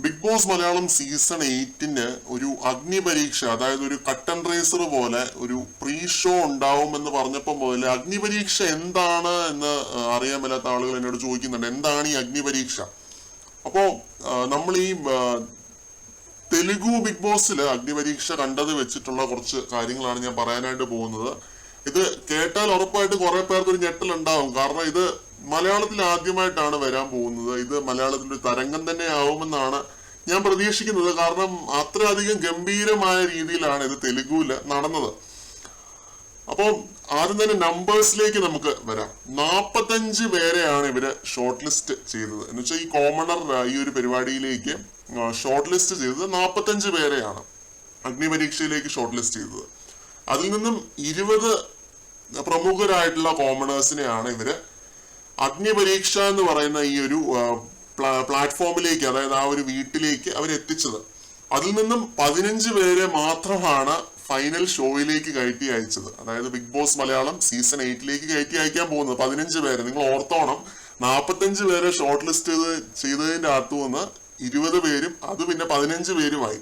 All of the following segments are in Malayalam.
ബിഗ് ബോസ് മലയാളം സീസൺ 8 ഒരു അഗ്നി പരീക്ഷ, അതായത് ഒരു കട്ടൻ റേസർ പോലെ ഒരു പ്രീ ഷോ ഉണ്ടാവുമെന്ന് പറഞ്ഞപ്പോൾ മുതൽ അഗ്നി പരീക്ഷ എന്താണ് എന്ന് അറിയാൻ മേലാത്ത ആളുകൾ എന്നോട് ചോദിക്കുന്നുണ്ട്, എന്താണ് ഈ അഗ്നി പരീക്ഷ. അപ്പോ നമ്മൾ ഈ തെലുഗു ബിഗ് ബോസിൽ അഗ്നി പരീക്ഷ കണ്ടത് വെച്ചിട്ടുള്ള കുറച്ച് കാര്യങ്ങളാണ് ഞാൻ പറയാനായിട്ട് പോകുന്നത്. ഇത് കേട്ടാൽ ഉറപ്പായിട്ട് കുറെ പേർക്ക് ഒരു ഞെട്ടൽ ഉണ്ടാവും. കാരണം ഇത് മലയാളത്തിൽ ആദ്യമായിട്ടാണ് വരാൻ പോകുന്നത്. ഇത് മലയാളത്തിൽ ഒരു തരംഗം തന്നെ ആവുമെന്നാണ് ഞാൻ പ്രതീക്ഷിക്കുന്നത്. കാരണം അത്രയധികം ഗംഭീരമായ രീതിയിലാണ് ഇത് തെലുഗുവില് നടന്നത്. അപ്പോൾ ആദ്യം തന്നെ നമ്പേഴ്സിലേക്ക് നമുക്ക് വരാം. 45 പേരെയാണ് ഇവര് ഷോർട്ട് ലിസ്റ്റ് ചെയ്തത്. എന്ന് വെച്ചാൽ ഈ കോമണർ ഈ ഒരു പരിപാടിയിലേക്ക് ഷോർട്ട് ലിസ്റ്റ് ചെയ്തത് 45 പേരെയാണ് അഗ്നിപരീക്ഷയിലേക്ക് ഷോർട്ട് ലിസ്റ്റ് ചെയ്തത്. അതിൽ നിന്നും 20 പ്രമുഖരായിട്ടുള്ള കോമണേഴ്സിനെയാണ് ഇവര് അഗ്നിപരീക്ഷ എന്ന് പറയുന്ന ഈ ഒരു പ്ലാറ്റ്ഫോമിലേക്ക്, അതായത് ആ ഒരു വീട്ടിലേക്ക് അവരെത്തിച്ചത്. അതിൽ നിന്നും 15 പേരെ മാത്രമാണ് ഫൈനൽ ഷോയിലേക്ക് കയറ്റി അയച്ചത്. അതായത് ബിഗ് ബോസ് മലയാളം സീസൺ 8ലേക്ക് കയറ്റി അയക്കാൻ പോകുന്നത് 15 പേരെ. നിങ്ങൾ ഓർത്തോണം, 45 പേരെ ഷോർട്ട് ലിസ്റ്റ് ചെയ്തതിന്റെ അകത്തു നിന്ന് 20 പേരും അത് പിന്നെ 15 പേരുമായി.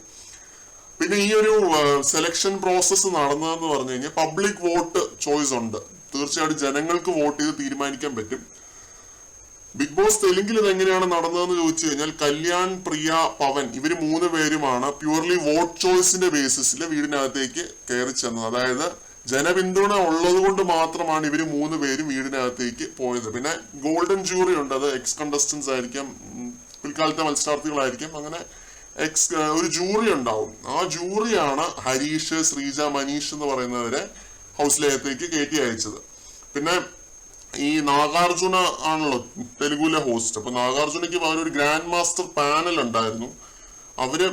പിന്നെ ഈ ഒരു സെലക്ഷൻ പ്രോസസ്സ് നടന്നതെന്ന് പറഞ്ഞു കഴിഞ്ഞാൽ പബ്ലിക് വോട്ട് ചോയ്സ് ഉണ്ട്. തീർച്ചയായിട്ടും ജനങ്ങൾക്ക് വോട്ട് ചെയ്ത് തീരുമാനിക്കാൻ പറ്റും. ബിഗ് ബോസ് തെലുങ്കിൽ ഇത് എങ്ങനെയാണ് നടന്നതെന്ന് ചോദിച്ചു കഴിഞ്ഞാൽ കല്യാൺ, പ്രിയ, പവൻ ഇവര് 3 പേരുമാണ് പ്യൂർലി വോട്ട് ചോയ്സിന്റെ ബേസിസിൽ വീടിനകത്തേക്ക് കയറി ചെന്നത്. അതായത് ജനപിന്തുണ ഉള്ളത് കൊണ്ട് മാത്രമാണ് ഇവര് 3 പേരും വീടിനകത്തേക്ക് പോയത്. പിന്നെ ഗോൾഡൻ ജൂറി ഉണ്ട്, അത് എക്സ് കണ്ടസ്റ്റൻസ് ആയിരിക്കും, പിൽക്കാലത്തെ മത്സരാർത്ഥികളായിരിക്കും. അങ്ങനെ ഒരു ജൂറി ഉണ്ടാവും. ആ ജൂറിയാണ് ഹരീഷ്, ശ്രീജ, മനീഷ് എന്ന് പറയുന്നവരെ ഹൗസിലേക്കത്തേക്ക് കയറ്റി അയച്ചത്. പിന്നെ ഈ നാഗാർജുന ആണല്ലോ തെലുഗുലെ ഹോസ്റ്റ്. അപ്പൊ നാഗാർജുനയ്ക്ക് അവരൊരു ഗ്രാൻഡ് മാസ്റ്റർ പാനൽ ഉണ്ടായിരുന്നു. അവര്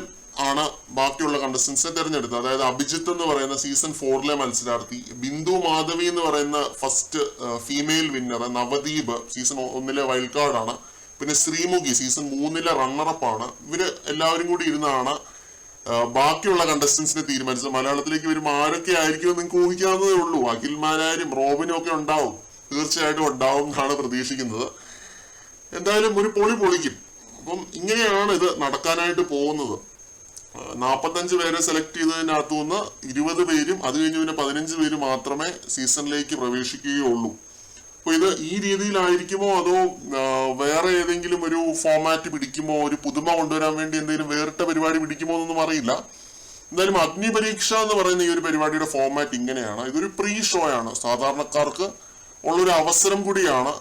ആണ് ബാക്കിയുള്ള കണ്ടസ്റ്റൻസിനെ തിരഞ്ഞെടുത്തത്. അതായത് അഭിജിത്ത് എന്ന് പറയുന്ന സീസൺ 4ലെ മത്സരാർത്ഥി, ബിന്ദു മാധവി എന്ന് പറയുന്ന first female winner, Navdeep season 1ലെ വൈൽഡ് കാർഡാണ്, പിന്നെ ശ്രീമുഖി സീസൺ 3ലെ റണ്ണറപ്പ് ആണ്. ഇവര് എല്ലാവരും കൂടി ഇരുന്നാണ് ബാക്കിയുള്ള കണ്ടസ്റ്റൻസിനെ തീരുമാനിച്ചത്. മലയാളത്തിലേക്ക് വരുമ്പോൾ ആരൊക്കെ ആയിരിക്കും നിങ്ങൾക്ക് ഊഹിക്കാവുന്നതേ ഉള്ളൂ. അഖിൽമാരാരും റോബിനും ഒക്കെ ഉണ്ടാവും, തീർച്ചയായിട്ടും ഉണ്ടാവും എന്നാണ് പ്രതീക്ഷിക്കുന്നത്. എന്തായാലും ഒരു പൊളി പൊളിക്കും. അപ്പം ഇങ്ങനെയാണ് ഇത് നടക്കാനായിട്ട് പോകുന്നത്. 45 പേരെ സെലക്ട് ചെയ്തതിനകത്തു നിന്ന് 20 പേരും അത് കഴിഞ്ഞ് പിന്നെ 15 പേര് മാത്രമേ സീസണിലേക്ക് പ്രവേശിക്കുകയുള്ളൂ. അപ്പൊ ഇത് ഈ രീതിയിലായിരിക്കുമോ അതോ വേറെ ഏതെങ്കിലും ഒരു ഫോമാറ്റ് പിടിക്കുമോ, ഒരു പുതുമ കൊണ്ടുവരാൻ വേണ്ടി എന്തെങ്കിലും വേറിട്ട പരിപാടി പിടിക്കുമോ എന്നൊന്നും അറിയില്ല. എന്തായാലും അഗ്നി പരീക്ഷ എന്ന് പറയുന്ന ഈ ഒരു പരിപാടിയുടെ ഫോമാറ്റ് ഇങ്ങനെയാണ്. ഇതൊരു പ്രീ ഷോ ആണ്, സാധാരണക്കാർക്ക് ഉള്ളൊരു അവസരം കൂടിയാണ്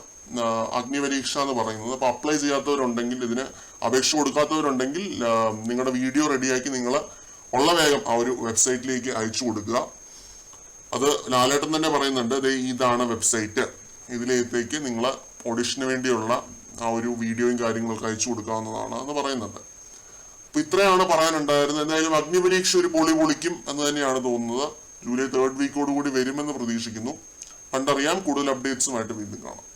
അഗ്നി പരീക്ഷ എന്ന് പറയുന്നത്. അപ്പൊ അപ്ലൈ ചെയ്യാത്തവരുണ്ടെങ്കിൽ, ഇതിന് അപേക്ഷ കൊടുക്കാത്തവരുണ്ടെങ്കിൽ നിങ്ങളുടെ വീഡിയോ റെഡിയാക്കി നിങ്ങൾ ഉള്ള വേഗം ആ ഒരു വെബ്സൈറ്റിലേക്ക് അയച്ചു കൊടുക്കുക. അത് ലാലേട്ടൻ തന്നെ പറയുന്നുണ്ട്, ഇതാണ് വെബ്സൈറ്റ്, ഇതിലേക്ക് നിങ്ങൾ ഓഡിഷന് വേണ്ടിയുള്ള ആ ഒരു വീഡിയോയും കാര്യങ്ങളൊക്കെ അയച്ചു കൊടുക്കാവുന്നതാണ് എന്ന് പറയുന്നുണ്ട്. അപ്പൊ ഇത്രയാണ് പറയാനുണ്ടായിരുന്നത്. എന്തായാലും അഗ്നി പരീക്ഷ ഒരു പൊളിക്കും എന്ന് തന്നെയാണ് തോന്നുന്നത്. ജൂലൈ 3rd വീക്കോടുകൂടി വരുമെന്ന് പ്രതീക്ഷിക്കുന്നു. കണ്ടറിയാം. കൂടുതൽ അപ്ഡേറ്റ്സുമായിട്ട് വീണ്ടും കാണാം.